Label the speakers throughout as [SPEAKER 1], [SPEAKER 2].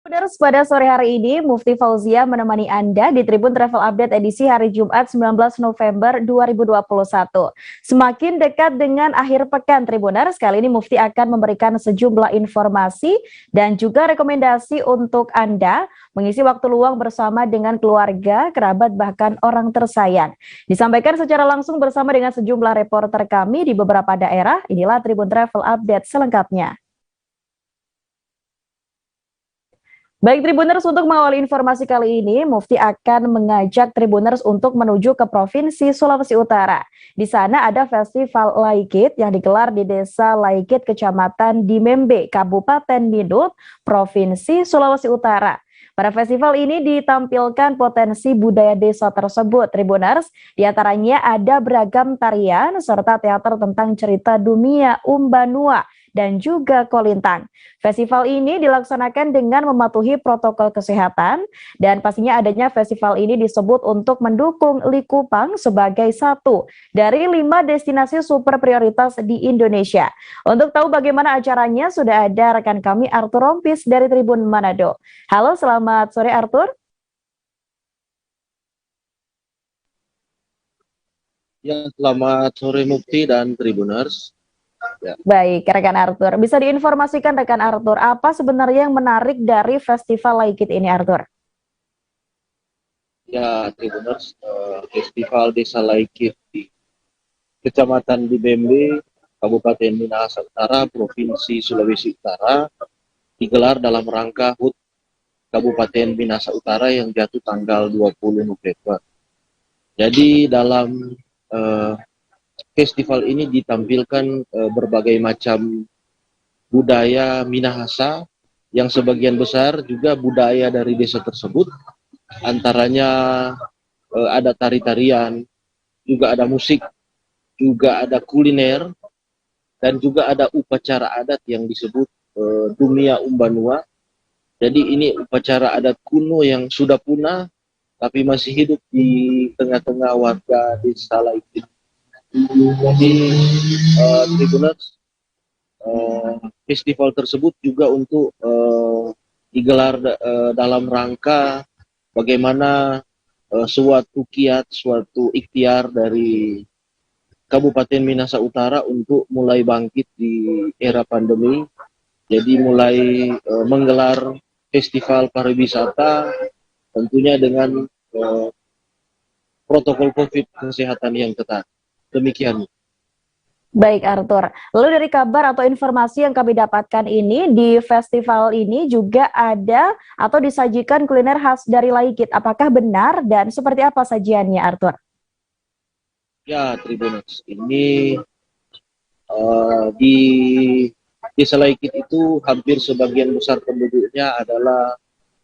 [SPEAKER 1] Saudara, pada sore hari ini, Mufti Fauzia menemani Anda di Tribun Travel Update edisi hari Jumat 19 November 2021. Semakin dekat dengan akhir pekan Tribuners, kali ini Mufti akan memberikan sejumlah informasi dan juga rekomendasi untuk Anda mengisi waktu luang bersama dengan keluarga, kerabat, bahkan orang tersayang. Disampaikan secara langsung bersama dengan sejumlah reporter kami di beberapa daerah. Inilah Tribun Travel Update selengkapnya. Baik Tribuners, untuk mengawali informasi kali ini, Mufti akan mengajak Tribuners untuk menuju ke Provinsi Sulawesi Utara. Di sana ada Festival Laikit yang digelar di Desa Laikit, Kecamatan Dimembe, Kabupaten Midut, Provinsi Sulawesi Utara. Pada festival ini ditampilkan potensi budaya desa tersebut, Tribuners. Di antaranya ada beragam tarian serta teater tentang cerita dunia Umbanua dan juga Kolintang. Festival ini dilaksanakan dengan mematuhi protokol kesehatan dan pastinya adanya festival ini disebut untuk mendukung Likupang sebagai satu dari 5 destinasi super prioritas di Indonesia. Untuk tahu bagaimana acaranya sudah ada rekan kami Arthur Rompis dari Tribun Manado. Halo, selamat sore Arthur.
[SPEAKER 2] Ya, selamat sore Mufti dan Tribuners.
[SPEAKER 1] Ya. Baik, rekan Arthur. Bisa diinformasikan rekan Arthur, apa sebenarnya yang menarik dari Festival Laikit ini, Arthur?
[SPEAKER 2] Ya, Tribuners, Festival Desa Laikit di Kecamatan Dimembe, Kabupaten Minahasa Utara, Provinsi Sulawesi Utara, digelar dalam rangka HUT Kabupaten Minahasa Utara yang jatuh tanggal 20 November. Jadi dalam festival ini ditampilkan berbagai macam budaya Minahasa yang sebagian besar juga budaya dari desa tersebut. Antaranya ada tari-tarian, juga ada musik, juga ada kuliner, dan juga ada upacara adat yang disebut Dumia Umbanua. Jadi ini upacara adat kuno yang sudah punah, tapi masih hidup di tengah-tengah warga desa Laikit. Jadi Tribuners, festival tersebut juga untuk digelar dalam rangka bagaimana suatu kiat, suatu ikhtiar dari Kabupaten Minahasa Utara untuk mulai bangkit di era pandemi. Jadi mulai menggelar festival pariwisata tentunya dengan protokol COVID kesehatan yang ketat. Demikian.
[SPEAKER 1] Baik Arthur, lalu dari kabar atau informasi yang kami dapatkan ini, di festival ini juga ada atau disajikan kuliner khas dari Laikit. Apakah benar dan seperti apa sajiannya, Arthur?
[SPEAKER 2] Ya, Tribuners, ini di Desa Laikit itu hampir sebagian besar penduduknya adalah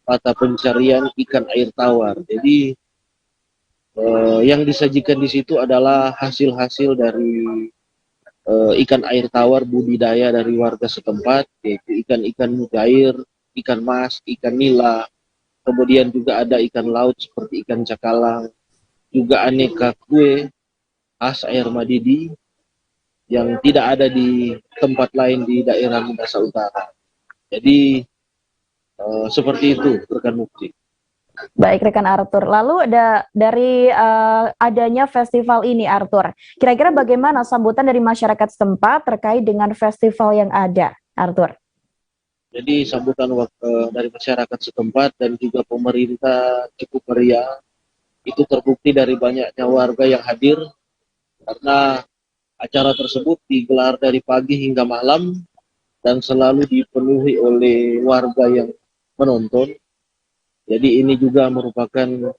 [SPEAKER 2] mata pencarian ikan air tawar. Jadi yang disajikan di situ adalah hasil-hasil dari ikan air tawar budidaya dari warga setempat, yaitu ikan-ikan mujair, ikan mas, ikan nila, kemudian juga ada ikan laut seperti ikan cakalang, juga aneka kue khas air Madidi yang tidak ada di tempat lain di daerah Minahasa Utara. Jadi seperti itu rekan Mufti.
[SPEAKER 1] Baik rekan Arthur, lalu dari adanya festival ini Arthur, kira-kira bagaimana sambutan dari masyarakat setempat terkait dengan festival yang ada, Arthur?
[SPEAKER 2] Jadi sambutan dari masyarakat setempat dan juga pemerintah cukup meriah. Itu terbukti dari banyaknya warga yang hadir karena acara tersebut digelar dari pagi hingga malam dan selalu dipenuhi oleh warga yang menonton. Jadi ini juga merupakan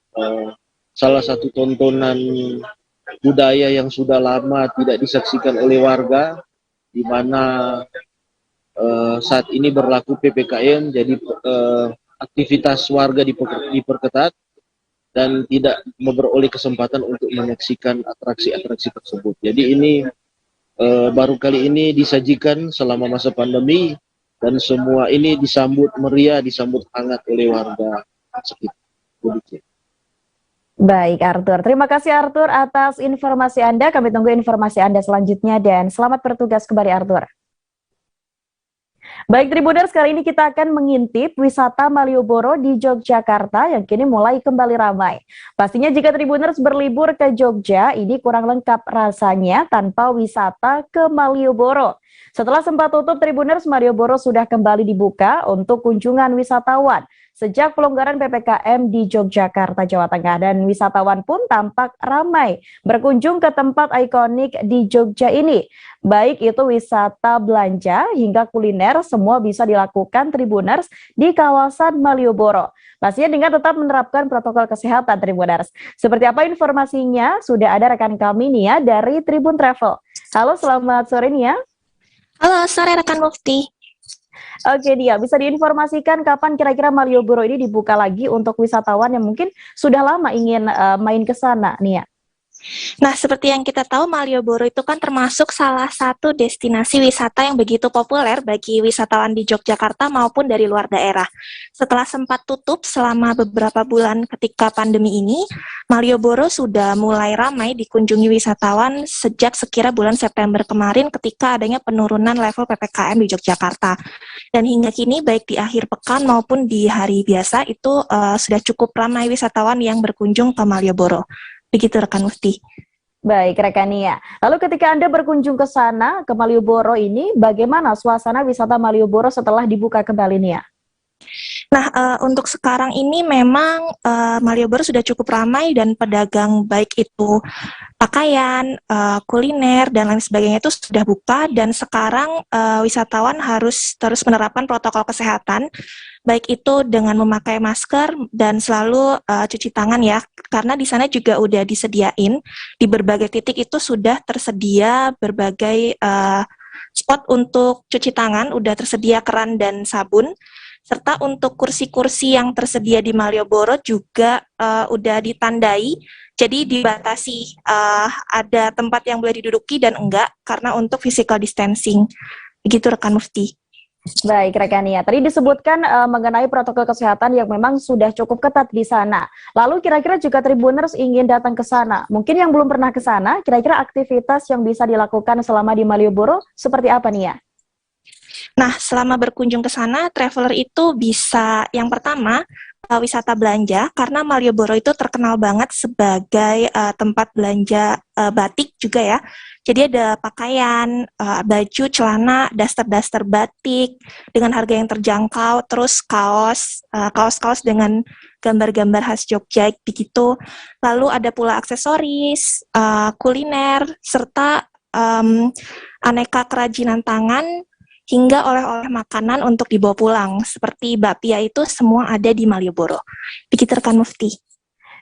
[SPEAKER 2] salah satu tontonan budaya yang sudah lama tidak disaksikan oleh warga, di mana saat ini berlaku PPKM, jadi aktivitas warga diperketat dan tidak memperoleh kesempatan untuk menyaksikan atraksi-atraksi tersebut. Jadi ini baru kali ini disajikan selama masa pandemi dan semua ini disambut meriah, disambut hangat oleh warga sekitar.
[SPEAKER 1] Baik Arthur, terima kasih Arthur atas informasi Anda. Kami tunggu informasi Anda selanjutnya dan selamat bertugas kembali Arthur. Baik Tribuners, kali ini kita akan mengintip wisata Malioboro di Yogyakarta yang kini mulai kembali ramai. Pastinya jika Tribuners berlibur ke Jogja, ini kurang lengkap rasanya tanpa wisata ke Malioboro. Setelah sempat tutup Tribuners, Malioboro sudah kembali dibuka untuk kunjungan wisatawan sejak pelonggaran PPKM di Yogyakarta, Jawa Tengah, dan wisatawan pun tampak ramai berkunjung ke tempat ikonik di Jogja ini. Baik itu wisata belanja hingga kuliner, semua bisa dilakukan Tribuners di kawasan Malioboro. Pastinya dengan tetap menerapkan protokol kesehatan Tribuners. Seperti apa informasinya? Sudah ada rekan kami Nia dari Tribun Travel. Halo, selamat sore Nia.
[SPEAKER 3] Halo, sore rekan Mufti.
[SPEAKER 1] Oke Nia, bisa diinformasikan kapan kira-kira Malioboro ini dibuka lagi untuk wisatawan yang mungkin sudah lama ingin main ke sana Nia?
[SPEAKER 3] Nah, seperti yang kita tahu, Malioboro itu kan termasuk salah satu destinasi wisata yang begitu populer bagi wisatawan di Yogyakarta maupun dari luar daerah. Setelah sempat tutup selama beberapa bulan ketika pandemi ini, Malioboro sudah mulai ramai dikunjungi wisatawan sejak sekira bulan September kemarin ketika adanya penurunan level PPKM di Yogyakarta. Dan hingga kini, baik di akhir pekan maupun di hari biasa, itu sudah cukup ramai wisatawan yang berkunjung ke Malioboro. Begitu rekan Mufti.
[SPEAKER 1] Baik rekan Nia. Lalu ketika Anda berkunjung ke sana, ke Malioboro ini, bagaimana suasana wisata Malioboro setelah dibuka kembali Nia?
[SPEAKER 3] Nah, untuk sekarang ini memang Malioboro sudah cukup ramai dan pedagang baik itu pakaian, kuliner, dan lain sebagainya itu sudah buka, dan sekarang wisatawan harus terus menerapkan protokol kesehatan, baik itu dengan memakai masker dan selalu cuci tangan ya, karena di sana juga udah disediain, di berbagai titik itu sudah tersedia berbagai spot untuk cuci tangan, udah tersedia keran dan sabun, serta untuk kursi-kursi yang tersedia di Malioboro juga udah ditandai, jadi dibatasi ada tempat yang boleh diduduki dan enggak, karena untuk physical distancing. Begitu rekan Mufti.
[SPEAKER 1] Baik rekan Nia, tadi disebutkan mengenai protokol kesehatan yang memang sudah cukup ketat di sana. Lalu kira-kira juga Tribuners ingin datang ke sana, mungkin yang belum pernah ke sana, kira-kira aktivitas yang bisa dilakukan selama di Malioboro seperti apa Nia?
[SPEAKER 3] Nah, selama berkunjung ke sana, traveler itu bisa, yang pertama, wisata belanja, karena Malioboro itu terkenal banget sebagai tempat belanja batik juga ya. Jadi ada pakaian, baju, celana, daster-daster batik dengan harga yang terjangkau, terus kaos-kaos dengan gambar-gambar khas Jogja begitu. Lalu ada pula aksesoris, kuliner, serta aneka kerajinan tangan, hingga oleh-oleh makanan untuk dibawa pulang, seperti bakpia itu semua ada di Malioboro. Begitu rekan Mufti.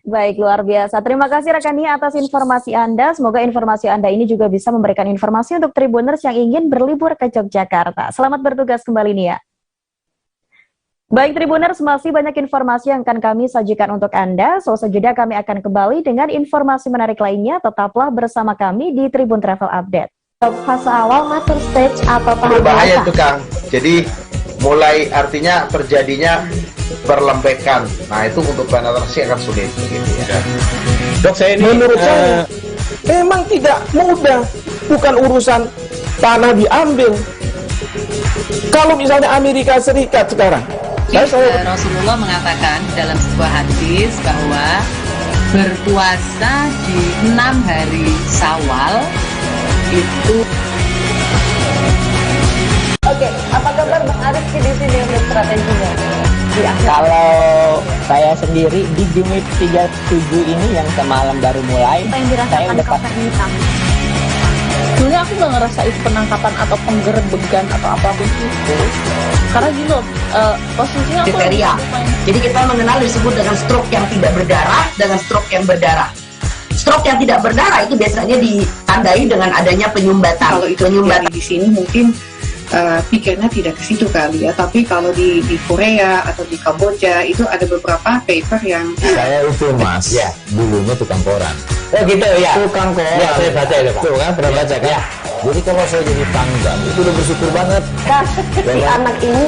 [SPEAKER 1] Baik, luar biasa. Terima kasih rekan Nia atas informasi Anda. Semoga informasi Anda ini juga bisa memberikan informasi untuk Tribuners yang ingin berlibur ke Yogyakarta. Selamat bertugas kembali Nia. Baik Tribuners, masih banyak informasi yang akan kami sajikan untuk Anda. So, sejenak kami akan kembali dengan informasi menarik lainnya. Tetaplah bersama kami di Tribun Travel Update.
[SPEAKER 4] Fase awal matur stage atau tahap
[SPEAKER 5] berbahaya itu Kang. Jadi mulai artinya terjadinya perlembekan. Nah itu untuk penetrasi akan sulit begitu ya.
[SPEAKER 6] Dok, saya ini menurut saya memang tidak mudah. Bukan urusan tanah diambil. Kalau misalnya Amerika Serikat sekarang,
[SPEAKER 7] Rasulullah mengatakan dalam sebuah hadis bahwa berpuasa di 6 hari Syawal itu.
[SPEAKER 1] Oke, apa kabar Bang Arif di sini untuk strateginya? Ya.
[SPEAKER 8] Kalau saya sendiri di Jumit 37 ini yang semalam baru mulai,
[SPEAKER 4] apa yang dirasakan Kapten Hitam?
[SPEAKER 9] Sebenarnya aku nggak ngerasa itu penangkapan atau penggerebegan atau apapun itu, karena gitu posisinya aku
[SPEAKER 10] kriteria. Jadi kita mengenal disebut dengan stroke yang tidak berdarah dengan stroke yang berdarah. Stroke yang tidak berdarah itu biasanya ditandai dengan adanya penyumbatan.
[SPEAKER 11] Kalau itu penyumbatan di sini mungkin pikirnya tidak ke situ kali ya, tapi kalau di Korea atau di Kamboja itu ada beberapa paper yang
[SPEAKER 12] saya itu Mas, ya dulunya tukang koran.
[SPEAKER 8] Oh gitu ya.
[SPEAKER 12] Tukang koran.
[SPEAKER 8] Ya saya baca itu Pak.
[SPEAKER 12] Tuh kan pernah baca kan? Ya. Jadi kalau saya jadi pangdam itu udah bersyukur banget.
[SPEAKER 4] Si anak ini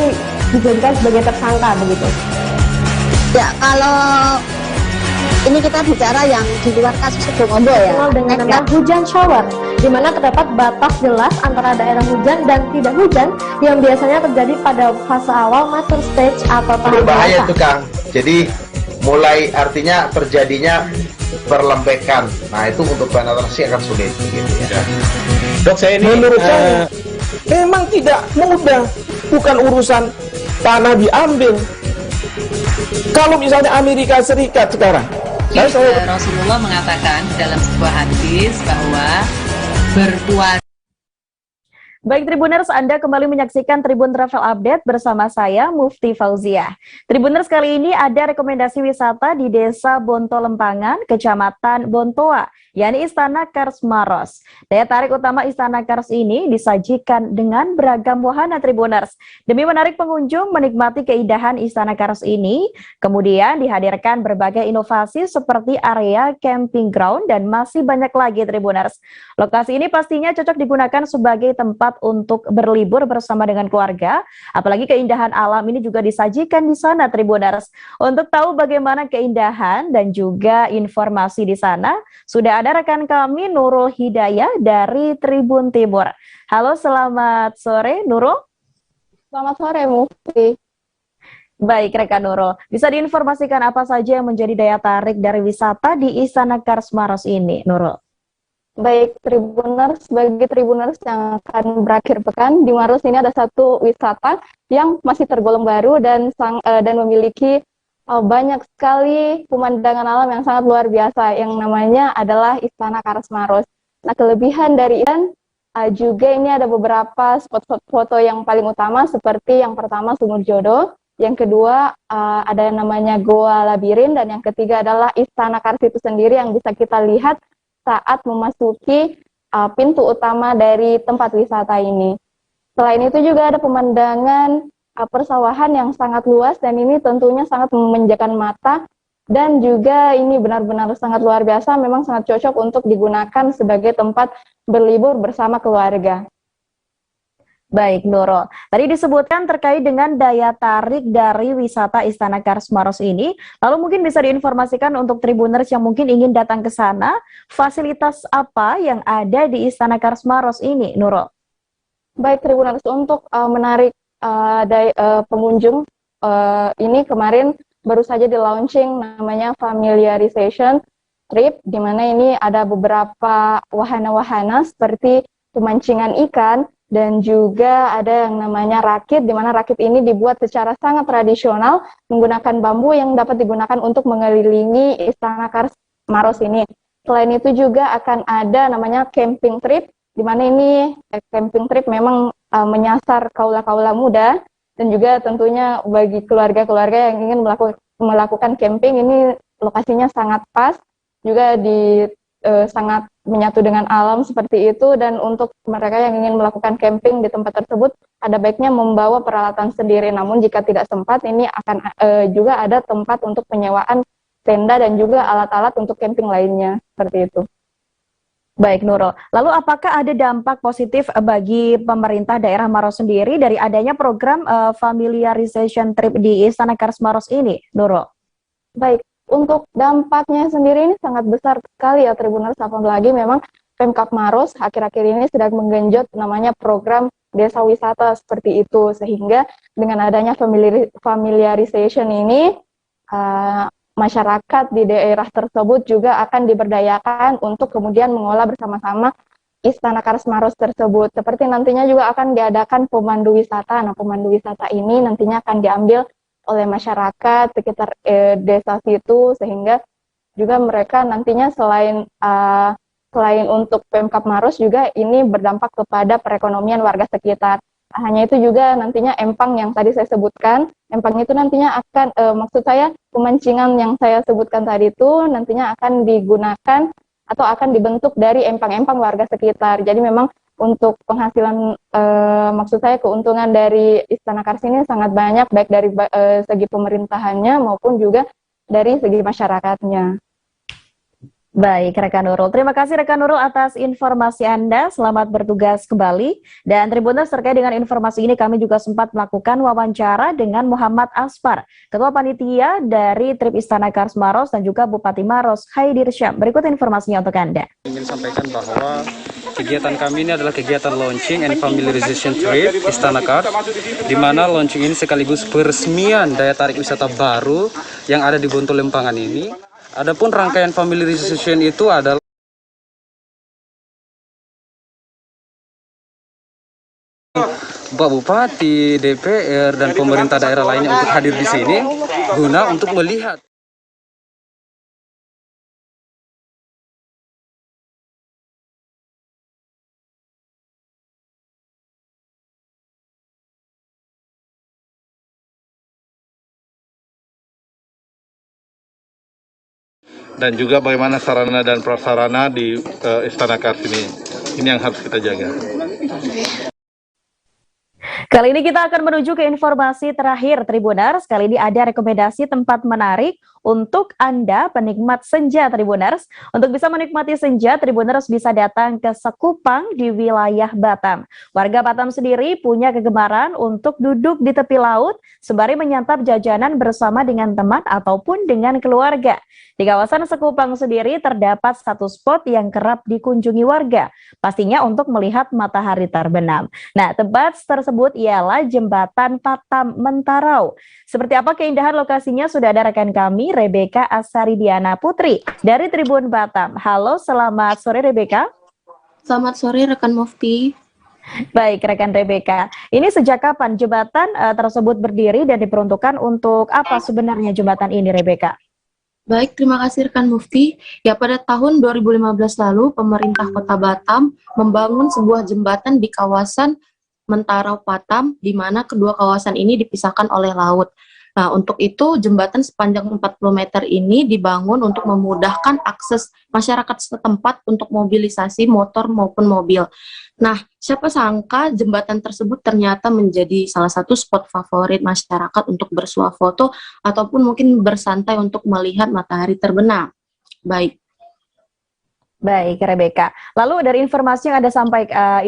[SPEAKER 4] dijadikan sebagai tersangka begitu.
[SPEAKER 13] Ya kalau
[SPEAKER 4] Ini kita bicara yang di luar kasus Situbondo ya.
[SPEAKER 13] Dengan nama hujan shower, di mana terdapat batas jelas antara daerah hujan dan tidak hujan yang biasanya terjadi pada fase awal mature stage atau tahap
[SPEAKER 5] Berbahaya
[SPEAKER 13] dewasa.
[SPEAKER 5] itu Kang. Jadi mulai artinya terjadinya berlembekan. Nah itu untuk penetrasi akan sulit gitu ya.
[SPEAKER 6] Dok, saya ini menurut saya memang tidak mudah. Bukan urusan tanah diambil. Kalau misalnya Amerika Serikat sekarang,
[SPEAKER 7] Rasulullah mengatakan dalam sebuah hadis bahwa berpuasa.
[SPEAKER 1] Baik Tribuners, Anda kembali menyaksikan Tribun Travel Update bersama saya, Mufti Fauziah. Tribuners, kali ini ada rekomendasi wisata di Desa Bonto Lempangan, Kecamatan Bontoa, yakni Istana Kars Maros. Daya tarik utama Istana Kars ini disajikan dengan beragam wahana Tribuners. Demi menarik pengunjung menikmati keindahan Istana Kars ini, kemudian dihadirkan berbagai inovasi seperti area camping ground dan masih banyak lagi Tribuners. Lokasi ini pastinya cocok digunakan sebagai tempat untuk berlibur bersama dengan keluarga, apalagi keindahan alam ini juga disajikan di sana Tribuners. Untuk tahu bagaimana keindahan dan juga informasi di sana, sudah ada rekan kami Nurul Hidayah dari Tribun Timur. Halo, selamat sore Nurul.
[SPEAKER 13] Selamat sore Mufti.
[SPEAKER 1] Baik rekan Nurul, bisa diinformasikan apa saja yang menjadi daya tarik dari wisata di Istana Kars Maros ini, Nurul?
[SPEAKER 13] Baik Tribuners, bagi Tribuners yang akan berakhir pekan di Maros ini ada satu wisata yang masih tergolong baru dan memiliki banyak sekali pemandangan alam yang sangat luar biasa yang namanya adalah Istana Kars Maros. Nah, kelebihan dari juga ini ada beberapa spot-spot foto yang paling utama seperti yang pertama Sumur Jodoh, yang kedua ada yang namanya Goa Labirin, dan yang ketiga adalah Istana Kars itu sendiri yang bisa kita lihat saat memasuki pintu utama dari tempat wisata ini. Selain itu juga ada pemandangan persawahan yang sangat luas dan ini tentunya sangat memanjakan mata dan juga ini benar-benar sangat luar biasa, memang sangat cocok untuk digunakan sebagai tempat berlibur bersama keluarga.
[SPEAKER 1] Baik Nurul, tadi disebutkan terkait dengan daya tarik dari wisata Istana Kars Maros ini, lalu mungkin bisa diinformasikan untuk Tribuners yang mungkin ingin datang ke sana, fasilitas apa yang ada di Istana Kars Maros ini, Nurul?
[SPEAKER 13] Baik Tribuners, untuk menarik pengunjung, ini kemarin baru saja di launching namanya familiarization trip, di mana ini ada beberapa wahana-wahana seperti pemancingan ikan, dan juga ada yang namanya rakit, di mana rakit ini dibuat secara sangat tradisional menggunakan bambu yang dapat digunakan untuk mengelilingi Istana Kars Maros ini. Selain itu juga akan ada namanya camping trip, di mana ini camping trip memang menyasar kaula-kaula muda dan juga tentunya bagi keluarga-keluarga yang ingin melakukan camping, ini lokasinya sangat pas, juga sangat menyatu dengan alam seperti itu. Dan untuk mereka yang ingin melakukan camping di tempat tersebut, ada baiknya membawa peralatan sendiri. Namun jika tidak sempat, ini akan juga ada tempat untuk penyewaan tenda dan juga alat-alat untuk camping lainnya, seperti itu.
[SPEAKER 1] Baik Nurul, lalu apakah ada dampak positif bagi pemerintah daerah Maros sendiri dari adanya program familiarization trip di Istana Kars Maros ini, Nurul?
[SPEAKER 13] Baik, untuk dampaknya sendiri ini sangat besar sekali ya Tribuners, apalagi memang Pemkab Maros akhir-akhir ini sedang menggenjot namanya program desa wisata seperti itu, sehingga dengan adanya familiarization ini masyarakat di daerah tersebut juga akan diberdayakan untuk kemudian mengolah bersama-sama Istana Kars Maros tersebut. Seperti nantinya juga akan diadakan pemandu wisata. Nah, pemandu wisata ini nantinya akan diambil oleh masyarakat sekitar desa situ, sehingga juga mereka nantinya selain untuk Pemkab Maros juga ini berdampak kepada perekonomian warga sekitar. Hanya itu juga nantinya empang yang tadi saya sebutkan, empang itu nantinya akan, maksud saya pemancingan yang saya sebutkan tadi itu nantinya akan digunakan atau akan dibentuk dari empang-empang warga sekitar. Jadi memang untuk penghasilan, maksud saya keuntungan dari Istana Kars ini sangat banyak, baik dari segi pemerintahannya maupun juga dari segi masyarakatnya.
[SPEAKER 1] Baik, rekan Nurul. Terima kasih rekan Nurul atas informasi Anda. Selamat bertugas kembali. Dan Tribuners, terkait dengan informasi ini kami juga sempat melakukan wawancara dengan Muhammad Asfar, Ketua Panitia dari Trip Istana Kars Maros dan juga Bupati Maros, Haidir Syam. Berikut informasinya untuk Anda.
[SPEAKER 14] Ingin sampaikan bahwa kegiatan kami ini adalah kegiatan launching and familiarization trip Istana Kars, di mana launching ini sekaligus peresmian daya tarik wisata baru yang ada di Bonto Lempangan ini. Adapun rangkaian familiarization itu adalah Pak Bupati, DPR, dan pemerintah daerah lainnya untuk hadir di sini guna untuk melihat
[SPEAKER 15] dan juga bagaimana sarana dan prasarana di Istana Kars ini. Ini yang harus kita jaga.
[SPEAKER 1] Kali ini kita akan menuju ke informasi terakhir Tribuners. Kali ini ada rekomendasi tempat menarik untuk Anda penikmat senja Tribuners. Untuk bisa menikmati senja, Tribuners bisa datang ke Sekupang di wilayah Batam. Warga Batam sendiri punya kegemaran untuk duduk di tepi laut sembari menyantap jajanan bersama dengan teman ataupun dengan keluarga. Di kawasan Sekupang sendiri terdapat satu spot yang kerap dikunjungi warga, pastinya untuk melihat matahari terbenam. Nah, tempat tersebut ialah Jembatan Patam Mentarau. Seperti apa keindahan lokasinya sudah ada rekan kami, Rebeka Asaridiana Putri dari Tribun Batam. Halo, selamat sore Rebeka.
[SPEAKER 9] Selamat sore rekan Mufti.
[SPEAKER 1] Baik, rekan Rebeka. Ini sejak kapan jembatan tersebut berdiri dan diperuntukkan untuk apa sebenarnya jembatan ini, Rebeka?
[SPEAKER 9] Baik, terima kasih rekan Mufti. Ya, pada tahun 2015 lalu, pemerintah Kota Batam membangun sebuah jembatan di kawasan Mentarau Patam, di mana kedua kawasan ini dipisahkan oleh laut. Nah, untuk itu jembatan sepanjang 40 meter ini dibangun untuk memudahkan akses masyarakat setempat untuk mobilisasi motor maupun mobil. Nah, siapa sangka jembatan tersebut ternyata menjadi salah satu spot favorit masyarakat untuk bersuah foto ataupun mungkin bersantai untuk melihat matahari terbenam.
[SPEAKER 1] Baik, Rebeka. Lalu dari informasi yang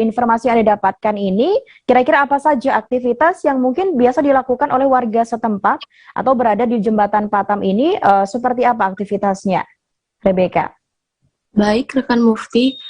[SPEAKER 1] informasi yang Anda dapatkan ini, kira-kira apa saja aktivitas yang mungkin biasa dilakukan oleh warga setempat atau berada di jembatan Patam ini? Seperti apa aktivitasnya, Rebeka?
[SPEAKER 9] Baik, rekan Mufti.